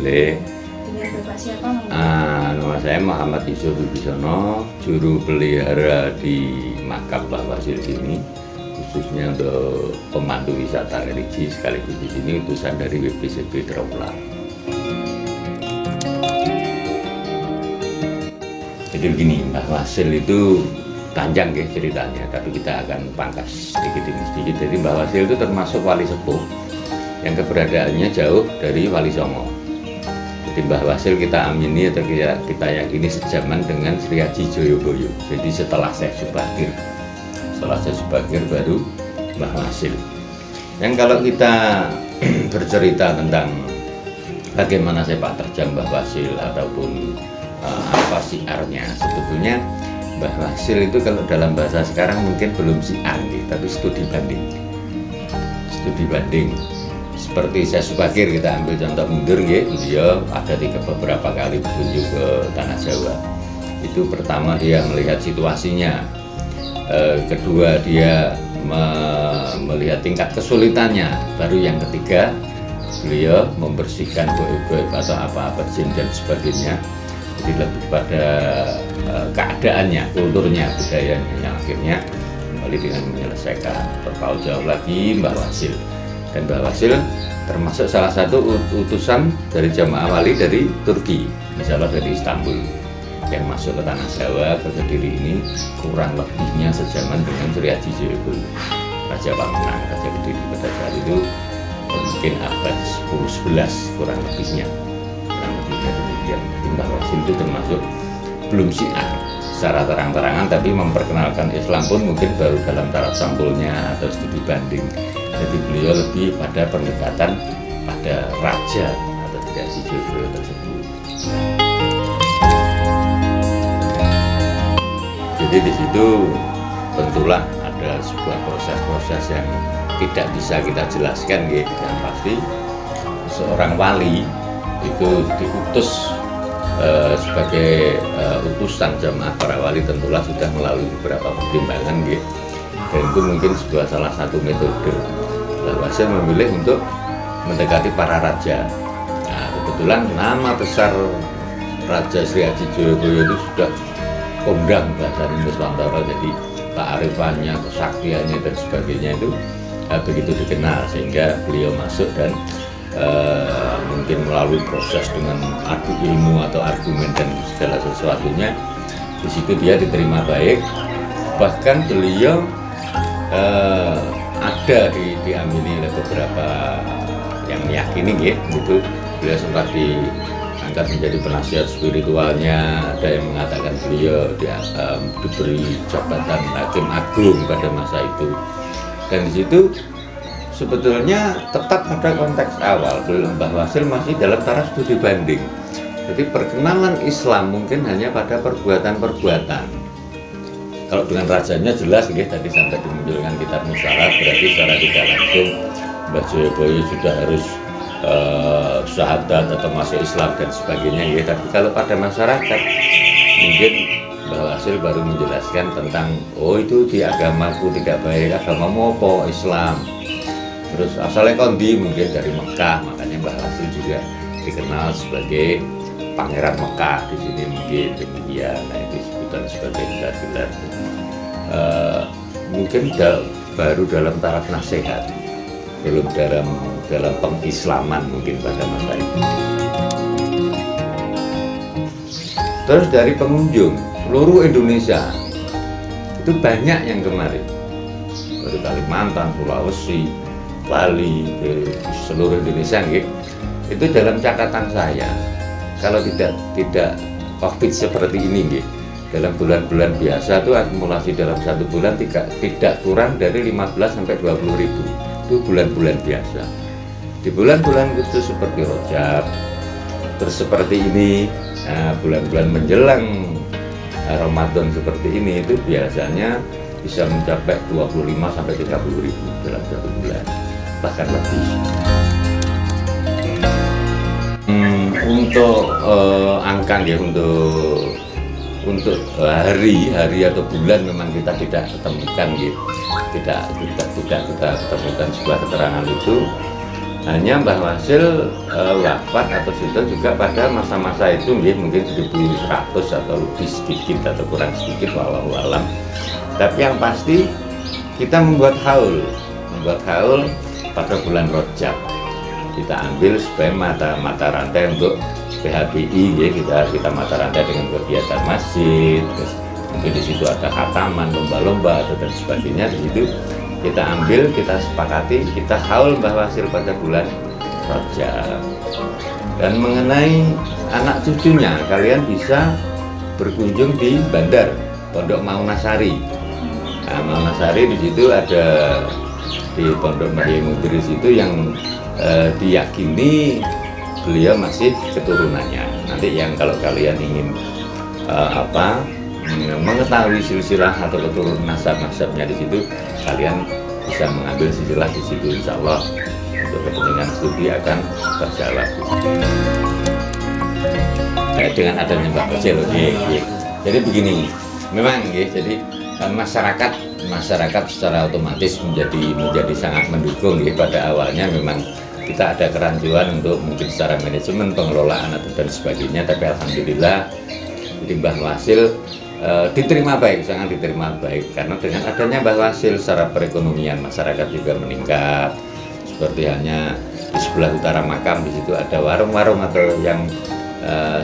boleh. Dengan Bapak siapa namanya? Nama saya Muhammad Yusuf Wibisono, juru pelihara di makam Mbah Wasil ini, khususnya untuk pemandu wisata religi, sekaligus di sini utusan dari WPCB Trawulan. Jadi begini, Mbah Wasil itu panjang ya ceritanya, tapi kita akan pangkas sedikit demi sedikit. Jadi Mbah Wasil itu termasuk wali sepuh yang keberadaannya jauh dari Wali Songo. Jadi Mbah Wasil kita amini atau kita yakini sejaman dengan Sri Haji Joyoboyo. Jadi setelah saya Subagir baru Mbah Wasil. Yang kalau kita bercerita tentang bagaimana sepak terjang Mbah Wasil ataupun apa siarnya, sebetulnya Mbah Wasil itu kalau dalam bahasa sekarang mungkin belum siar, tapi studi banding. Seperti saya Subagir, kita ambil contoh mundur ya, dia ada beberapa kali berkunjung ke Tanah Jawa. Itu pertama dia melihat situasinya, kedua dia melihat tingkat kesulitannya, baru yang ketiga beliau membersihkan goib-goib atau apa-apa jin dan sebagainya. Jadi lebih pada keadaannya, kulturnya, budayanya, yang akhirnya kembali dengan menyelesaikan. Terpaut jauh lagi Mbah Wasil. Dan Mbah Wasil termasuk salah satu utusan dari jamaah wali dari Turki, misalnya dari Istanbul, yang masuk ke Tanah Jawa, ke Kediri ini kurang lebihnya sejaman dengan Sri Haji Joyoboyo, Raja Pamunang, Raja Kediri pada saat itu mungkin abad 10-11 kurang lebihnya demikian. Mbah Wasil itu termasuk belum syiar secara terang-terangan, tapi memperkenalkan Islam pun mungkin baru dalam taraf sampulnya atau studi banding. Jadi beliau lebih pada pendekatan pada raja atau Sri Haji Joyoboyo tersebut. Jadi di situ tentulah ada sebuah proses-proses yang tidak bisa kita jelaskan, gitu. Yang pasti seorang wali itu diutus sebagai utusan jamaah para wali, tentulah sudah melalui beberapa pertimbangan, gitu. Dan itu mungkin sebuah salah satu metode. Mbah Wasil memilih untuk mendekati para raja. Nah, kebetulan nama besar Raja Sri Haji Joyoboyo itu sudah kondang bahasa Nusantara, jadi kearifannya, kesaktiannya dan sebagainya itu begitu dikenal, sehingga beliau masuk dan mungkin melalui proses dengan adu ilmu atau argumen dan segala sesuatunya, di situ dia diterima baik. Bahkan beliau ada diamini oleh beberapa yang meyakini, gitu. Beliau sempat diangkat menjadi penasihat spiritualnya. Ada yang mengatakan beliau diberi jabatan hakim agung pada masa itu. Dan di situ sebetulnya tetap pada konteks awal, Mbah Wasil masih dalam taraf studi banding. Jadi perkenalan Islam mungkin hanya pada perbuatan-perbuatan. Kalau dengan rajanya jelas, tadi sampai dimunculkan kitab musyarat, berarti secara tidak langsung Mbah Joyoboyo sudah harus syahadat atau masuk Islam dan sebagainya, ya. Tapi kalau pada masyarakat mungkin Mbah Wasil baru menjelaskan tentang, oh itu di agamaku tidak baik, agamamu apa? Islam. Terus asalnya kondi, mungkin dari Mekah, makanya Mbah Wasil juga dikenal sebagai Pangeran Mekah di sini, mungkin demikian. Nah, itu sebutan sebagai gelar-gelar. Mungkin baru dalam taraf nasihat, belum dalam pengislaman mungkin pada masa itu. Terus dari pengunjung seluruh Indonesia itu banyak yang kemarin dari Kalimantan, Sulawesi, Bali, seluruh Indonesia, gitu. Itu dalam catatan saya, kalau tidak COVID seperti ini, gitu, dalam bulan-bulan biasa itu akumulasi dalam satu bulan tidak kurang dari 15 sampai 20 ribu. Itu bulan-bulan biasa. Di bulan-bulan khusus seperti Rajab, terus seperti ini, bulan-bulan menjelang Ramadan seperti ini, itu biasanya bisa mencapai 25 sampai 30 ribu dalam satu bulan, bahkan lebih. Untuk angka, ya, untuk hari atau bulan memang kita tidak ketemukan, gitu. Tidak kita ketemukan sebuah keterangan itu. Hanya Mbah Wasil wafat atau sudah juga pada masa-masa itu mungkin 1100 atau lebih sedikit atau kurang sedikit, wallahu alam. Tapi yang pasti kita membuat haul pada bulan Rajab. Kita ambil supaya mata rantai untuk PHBI, kita mata rantai dengan kegiatan masjid, terus mungkin di situ ada khataman, lomba-lomba atau dan sebagainya. Di situ kita ambil, kita sepakati, kita haul Mbah Wasil pada bulan Rajab. Dan mengenai anak cucunya, kalian bisa berkunjung di Bandar Pondok Maunasari. Nah, Maunasari di situ ada di Pondok Mbah Yai Mudris itu yang diyakini beliau masih keturunannya. Nanti yang kalau kalian ingin mengetahui silsilah atau keturunan nasab-nasabnya di situ, kalian bisa mengambil silsilah di situ, insya Allah untuk kepentingan studi akan berjalan. Dengan adanya Mbah Wasil, jadi begini, memang jadi masyarakat secara otomatis menjadi sangat mendukung. Pada awalnya memang kita ada kerancuan untuk mungkin secara manajemen, pengelolaan atau dan sebagainya, tapi alhamdulillah jadi Mbah Wasil diterima baik, sangat diterima baik, karena dengan adanya Mbah Wasil secara perekonomian masyarakat juga meningkat. Seperti hanya di sebelah utara makam, di situ ada warung-warung atau yang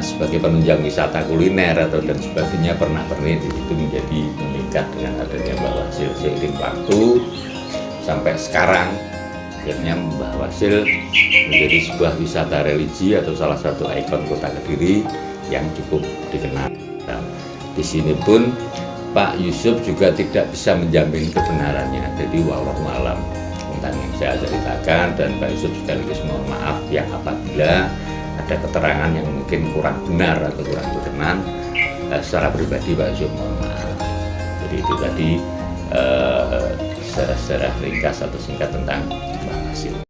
sebagai penunjang wisata kuliner atau dan sebagainya, pernak-pernik di situ menjadi meningkat dengan adanya Mbah Wasil. Seiring waktu sampai sekarang akhirnya Mbah Wasil menjadi sebuah wisata religi atau salah satu ikon kota Kediri yang cukup dikenal. Di sini pun Pak Yusuf juga tidak bisa menjamin kebenarannya, jadi wallahu alam tentang yang saya ceritakan, dan Pak Yusuf sekaligus mohon maaf ya apabila ada keterangan yang mungkin kurang benar atau kurang berkenan. Secara pribadi Pak Yusuf mohon maaf. Jadi itu tadi secara ringkas atau singkat tentang Mbah Wasil.